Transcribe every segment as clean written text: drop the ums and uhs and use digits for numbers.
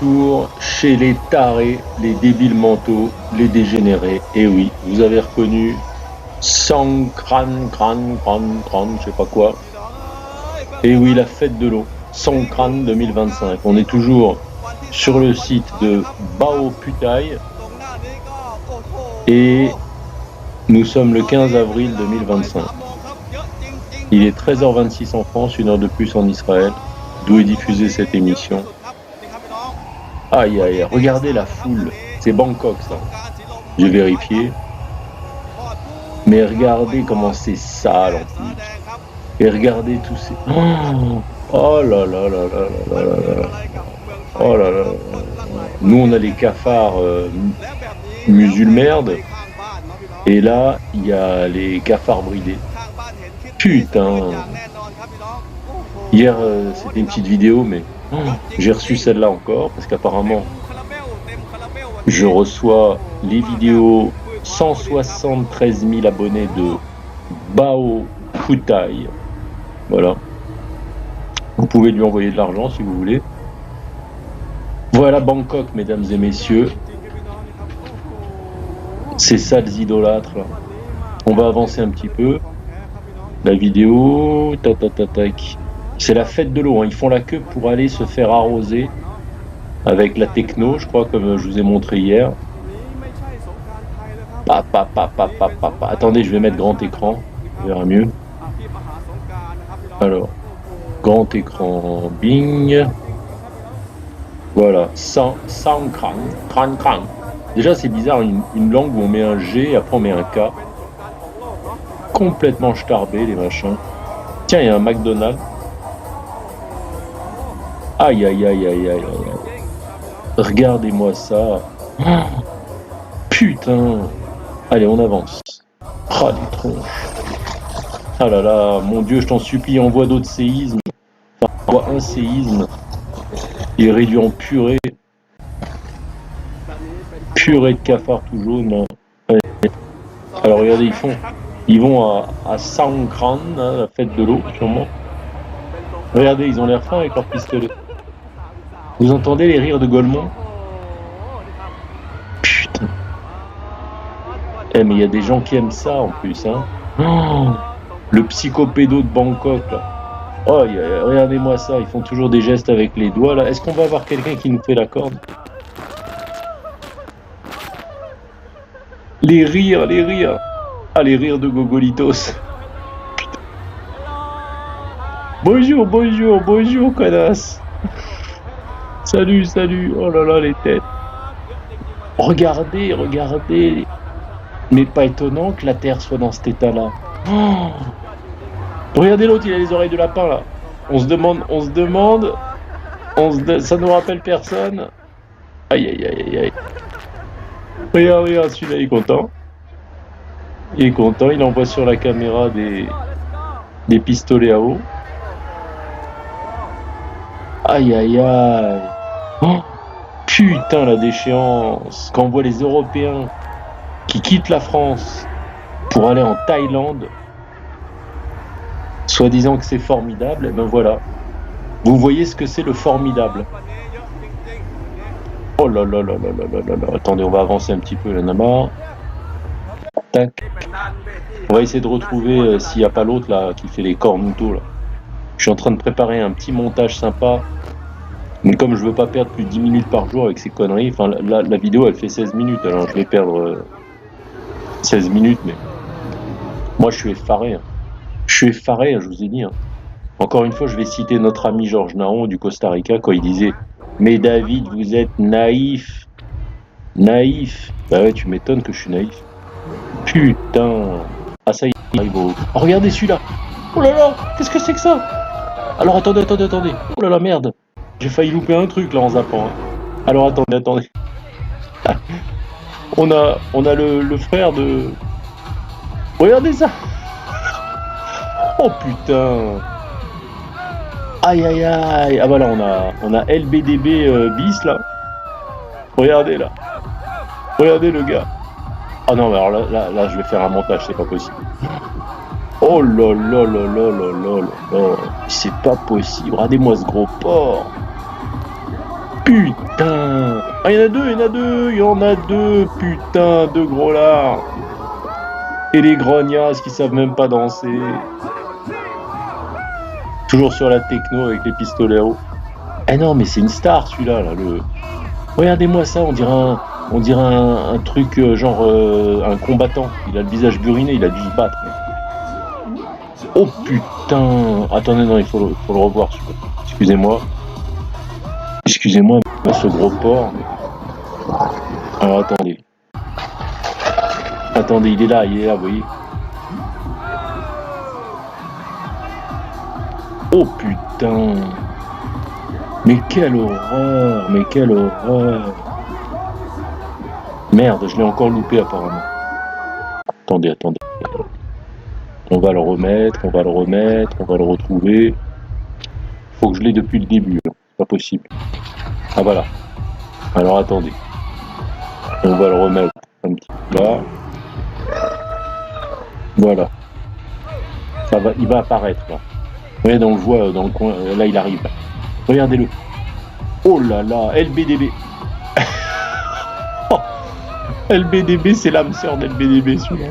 retour chez les tarés, les débiles mentaux, les dégénérés. Et oui, vous avez reconnu Songkran, je sais pas quoi. Et oui, la fête de l'eau, Songkran 2025. On est toujours sur le site de Bao Phuthai et nous sommes le 15 avril 2025. Il est 13h26 en France, 1 heure de plus en Israël, d'où est diffusée cette émission. Aïe aïe, regardez la foule, c'est Bangkok ça. J'ai vérifié. Mais regardez comment c'est sale en plus. Et regardez tous ces... Oh là là là là là là là. Oh là là. Nous on a les cafards musulmerde. Et là, il y a les cafards bridés. Putain. Hier, c'était une petite vidéo, mais j'ai reçu celle-là encore, parce qu'apparemment, je reçois les vidéos 173 000 abonnés de Bao Phuthai. Voilà. Vous pouvez lui envoyer de l'argent si vous voulez. Voilà Bangkok, mesdames et messieurs. Ces sales idolâtres là. On va avancer un petit peu. La vidéo, tac. C'est la fête de l'eau, hein. Ils font la queue pour aller se faire arroser avec la techno, je crois, comme je vous ai montré hier. Attendez, je vais mettre grand écran, on verra mieux. Alors, grand écran, bing. Voilà, Songkran. Déjà, c'est bizarre, une langue où on met un G et après on met un K. Complètement starbé, les machins. Tiens, il y a un McDonald's. Aïe. Regardez-moi ça. Putain. Allez, on avance. Ah, les tronches. Ah là là, mon Dieu, je t'en supplie, envoie d'autres séismes. Enfin, envoie un séisme. Il est réduit en purée. Purée de cafard tout jaune. Alors regardez, ils vont à Songkran, hein, la fête de l'eau, sûrement. Regardez, ils ont l'air fins avec leurs pistolets. Vous entendez les rires de Golemont? Putain. Mais il y a des gens qui aiment ça en plus, hein. Oh, le psychopédo de Bangkok, là. Oh, regardez-moi ça, ils font toujours des gestes avec les doigts, là. Est-ce qu'on va avoir quelqu'un qui nous fait la corde? Les rires. Ah, les rires de Gogolitos. Putain. Bonjour, connasse. Salut. Oh là là, les têtes. Regardez. Mais pas étonnant que la Terre soit dans cet état-là. Oh, regardez l'autre, il a les oreilles de lapin, là. On se demande. Ça nous rappelle personne. Aïe. Regarde, celui-là, il est content. Il envoie sur la caméra des pistolets à eau. Aïe. Oh, putain, la déchéance. Quand on voit les Européens qui quittent la France pour aller en Thaïlande, soi-disant que c'est formidable, et ben voilà. Vous voyez ce que c'est le formidable. Oh là. Attendez, on va avancer un petit peu, là, Nama. Tac. On va essayer de retrouver s'il n'y a pas l'autre là qui fait les cornutos là. Je suis en train de préparer un petit montage sympa. Mais comme je veux pas perdre plus de 10 minutes par jour avec ces conneries, enfin la vidéo elle fait 16 minutes, alors je vais perdre 16 minutes, mais moi je suis effaré. Je vous ai dit. Encore une fois, je vais citer notre ami Georges Naron du Costa Rica quand il disait « Mais David, vous êtes naïf. » Naïf. Bah ouais, tu m'étonnes que je suis naïf. Putain. Ah ça y est, il arrive au... Oh, regardez celui-là. Oh là là, qu'est-ce que c'est que ça? Alors attendez. Oh là là, merde. J'ai failli louper un truc là en zappant. Alors attendez. On a le frère de... Regardez ça. Oh putain. Aïe. Ah bah là on a LBDB bis là. Regardez là. Regardez le gars. Ah non, mais alors là je vais faire un montage, c'est pas possible. Oh là. C'est pas possible. Regardez-moi ce gros porc. Putain. Ah, il y en a deux, putain, deux gros lards. Et les grognasses qui savent même pas danser. Toujours sur la techno avec les pistolets à eau. Eh non, mais c'est une star celui-là, là. Regardez-moi ça, on dirait un truc genre un combattant. Il a le visage buriné, il a dû se battre. Oh putain. Attendez, non, il faut le revoir celui-là. Excusez-moi, ce gros porc. Alors attendez. Attendez, il est là, vous voyez. Oh putain. Mais quelle horreur. Merde, je l'ai encore loupé apparemment. Attendez. On va le remettre, on va le retrouver. Faut que je l'ai depuis le début, hein. C'est pas possible. Ah voilà. Alors attendez. On va le remettre un petit peu là. Voilà. Ça va, il va apparaître là. Regardez, on le voit dans le coin. Là, il arrive. Là. Regardez-le. Oh là là, LBDB. LBDB, c'est l'âme sœur d'LBDB, celui-là.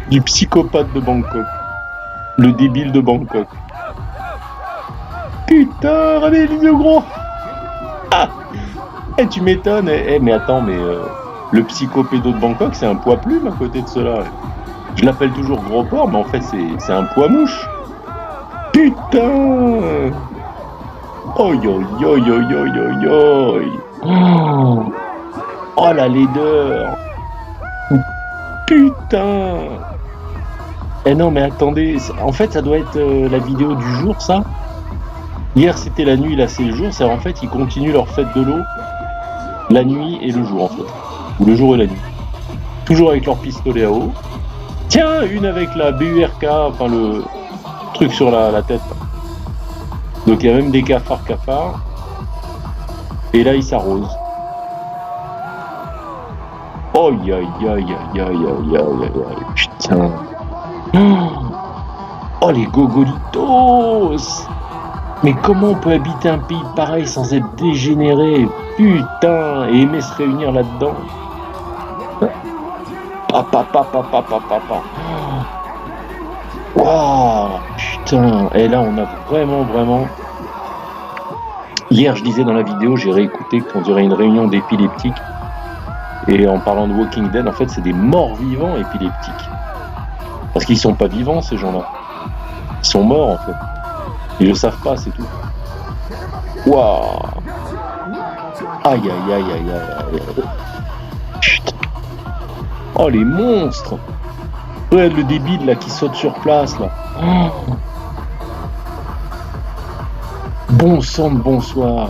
Du psychopathe de Bangkok. Le débile de Bangkok. Putain, regardez les yeux gros. Ah. Tu m'étonnes. Mais attends, le psychopédo de Bangkok, c'est un poids plume à côté de cela. Je l'appelle toujours gros porc, mais en fait, c'est un poids mouche. Putain. Oh la laideur. Putain. Eh non, mais attendez, en fait, ça doit être la vidéo du jour, ça. Hier, c'était la nuit, là, c'est le jour. En fait, ils continuent leur fête de l'eau la nuit et le jour, en fait. Ou le jour et la nuit. Toujours avec leur pistolet à eau. Tiens, une avec la BURK, enfin le truc sur la tête. Donc, il y a même des cafards. Et là, ils s'arrosent. Oh, putain. Oh, les gogolitos. Mais comment on peut habiter un pays pareil sans être dégénéré? Putain. Et aimer se réunir là-dedans. Papa. Oh, putain. Et là, on a vraiment... Hier, je disais dans la vidéo, j'ai réécouté qu'on dirait une réunion d'épileptiques. Et en parlant de Walking Dead, en fait, c'est des morts vivants épileptiques. Parce qu'ils sont pas vivants, ces gens-là. Ils sont morts, en fait. Ils le savent pas, c'est tout. Waouh. Aïe. Putain. Oh, les monstres. Ouais, le débile, là, qui saute sur place, là. Oh. Bon sang de bonsoir.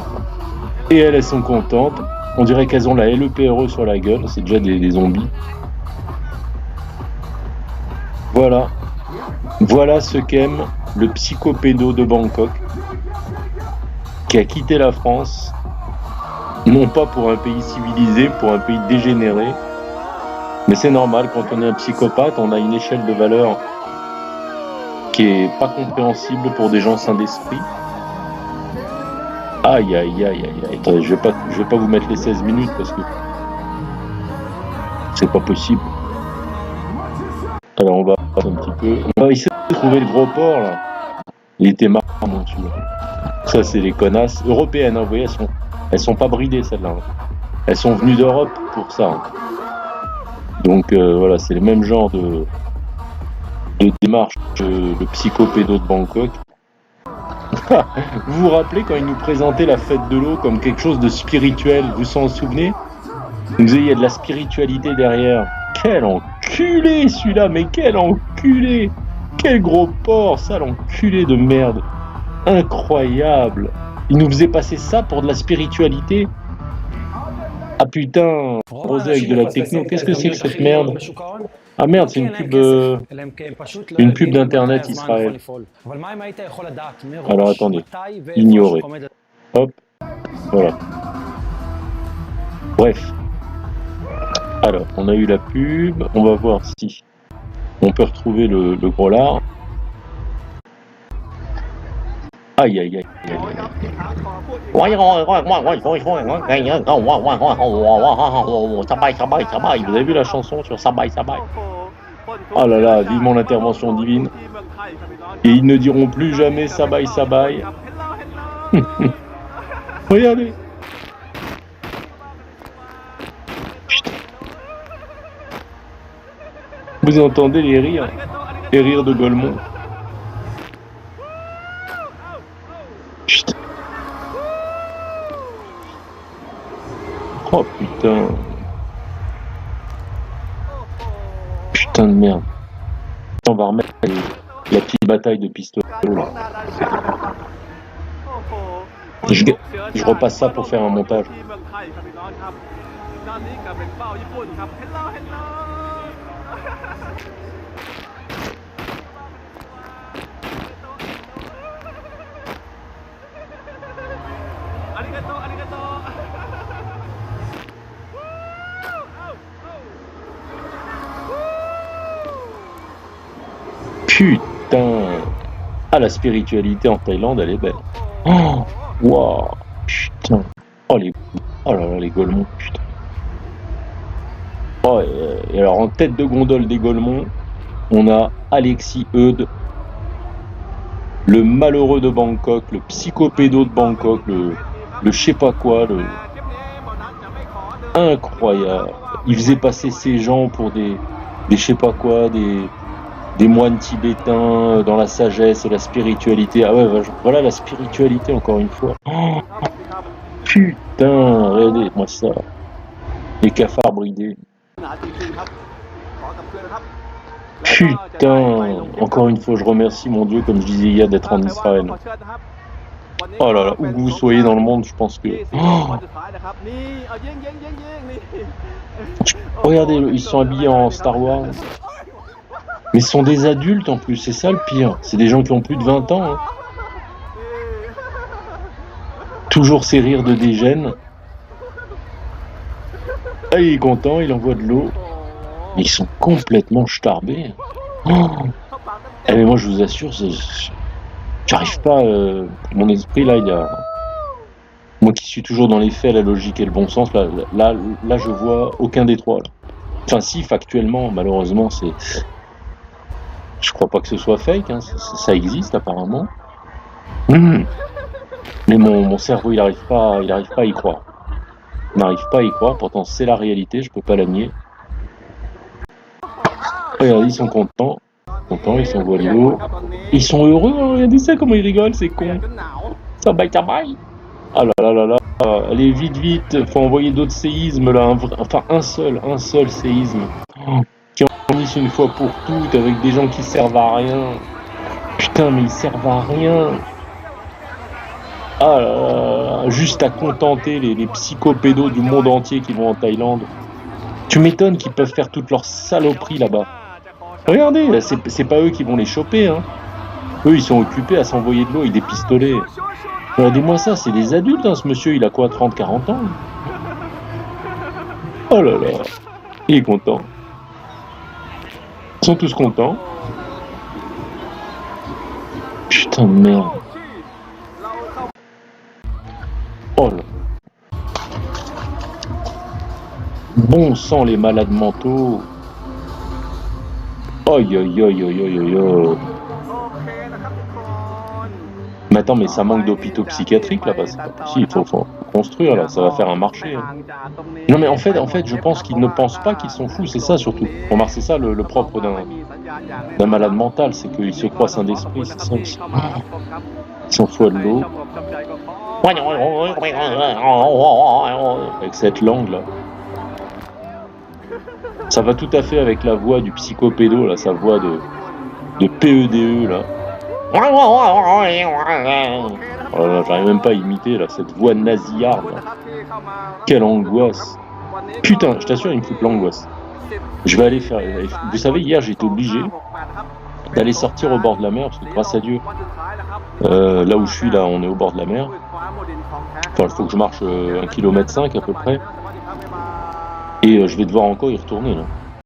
Et elles sont contentes. On dirait qu'elles ont la LEPRE sur la gueule. C'est déjà des zombies. Voilà ce qu'aime le psychopédo de Bangkok, qui a quitté la France, non pas pour un pays civilisé, pour un pays dégénéré, mais c'est normal, quand on est un psychopathe, on a une échelle de valeur qui est pas compréhensible pour des gens sains d'esprit. Aïe. Attendez, je vais pas vous mettre les 16 minutes parce que c'est pas possible. Alors on va un petit peu. On va essayer de trouver le gros porc là. Il était marrant celui-là. Ça c'est les connasses européennes, hein, vous voyez, elles sont pas bridées celles-là. Hein. Elles sont venues d'Europe pour ça. Hein. Donc voilà, c'est le même genre de démarche que le psychopédo de Bangkok. Vous vous rappelez quand ils nous présentaient la fête de l'eau comme quelque chose de spirituel, vous vous en souvenez? Vous disaient, il y a de la spiritualité derrière. Quel enculé celui-là, mais quel enculé! Quel gros porc, sale enculé de merde! Incroyable! Il nous faisait passer ça pour de la spiritualité? Ah putain, rosé avec de la techno, qu'est-ce que c'est que cette merde? Ah merde, c'est une pub d'internet Israël. Alors attendez, ignorer. Hop, voilà. Bref. Alors, on a eu la pub, on va voir si on peut retrouver le gros lard. Aïe. Vous avez vu la chanson sur Sabai Sabai? Oh là là, vivement l'intervention divine. Et ils ne diront plus jamais Sabai Sabai. Regardez. Putain. Vous entendez les rires de Golemont. Putain. Oh putain. Putain de merde. On va remettre la petite bataille de pistolet là. Je repasse ça pour faire un montage. Putain. Ah, la spiritualité en Thaïlande, elle est belle. Oh, wow, putain. Oh là là, les Golemont, putain. Oh, et alors en tête de gondole des Golemont, on a Alexis Eudes, le malheureux de Bangkok, le psychopédo de Bangkok, le je sais pas quoi, incroyable. Il faisait passer ces gens pour des je sais pas quoi, des moines tibétains dans la sagesse et la spiritualité. Ah ouais, voilà la spiritualité encore une fois. Oh, putain, regardez-moi ça. Les cafards bridés. Putain, encore une fois, je remercie mon Dieu, comme je disais hier, d'être en Israël. Oh là là, où que vous soyez dans le monde, je pense que... Oh, regardez, ils sont habillés en Star Wars. Mais ce sont des adultes en plus, c'est ça le pire. C'est des gens qui ont plus de 20 ans. Hein. Toujours ces rires de dégène. Ah, il est content, il envoie de l'eau. Mais ils sont complètement starbés. Oh. Eh mais moi je vous assure, j'arrive pas... mon esprit là, il y a... Moi qui suis toujours dans les faits, la logique et le bon sens, là je vois aucun des trois. Là. Enfin si, factuellement, malheureusement, c'est... Je crois pas que ce soit fake, hein. Ça existe apparemment. Mais mon cerveau, il arrive pas à y croire. Il n'arrive pas à y croire, pourtant c'est la réalité, je peux pas la nier. Regardez, ils sont contents, ils s'envoient de l'eau. Ils sont heureux, hein. Regardez ça, comment ils rigolent, c'est con. Ça baille. Ah là là, allez vite, faut envoyer d'autres séismes là, enfin un seul séisme. Oh. Une fois pour toutes avec des gens qui servent à rien. Putain, mais ils servent à rien. Ah là là, juste à contenter les psychopédos du monde entier qui vont en Thaïlande. Tu m'étonnes qu'ils peuvent faire toutes leurs saloperies là-bas. Regardez, c'est pas eux qui vont les choper. Hein. Eux, ils sont occupés à s'envoyer de l'eau avec des pistolets. Regardez-moi ça, c'est des adultes. Hein, ce monsieur, il a quoi, 30-40 ans? Oh là là, il est content. Ils sont tous contents. Putain de merde. Oh là. Bon sang les malades mentaux. Aïe. Mais attends, mais ça manque d'hôpitaux psychiatriques là-bas. Si, il faut construire là, ça va faire un marché. Hein. Non mais en fait, je pense qu'ils ne pensent pas qu'ils sont fous, c'est ça surtout. Remarque, c'est ça le propre d'un malade mental, c'est qu'il se croit saint d'esprit, c'est ça aussi. Ils s'envoient de l'eau. Avec cette langue là. Ça va tout à fait avec la voix du psychopédo là, sa voix de PEDE là. Oh là, j'arrive même pas à imiter là, cette voix nasillarde. Quelle angoisse. Putain, je t'assure, il me fout l'angoisse. Je vais aller faire... Vous savez, hier, j'étais obligé d'aller sortir au bord de la mer, parce que grâce à Dieu, là où je suis, là, on est au bord de la mer. Enfin, il faut que je marche 1,5 km à peu près. Et je vais devoir encore y retourner, là.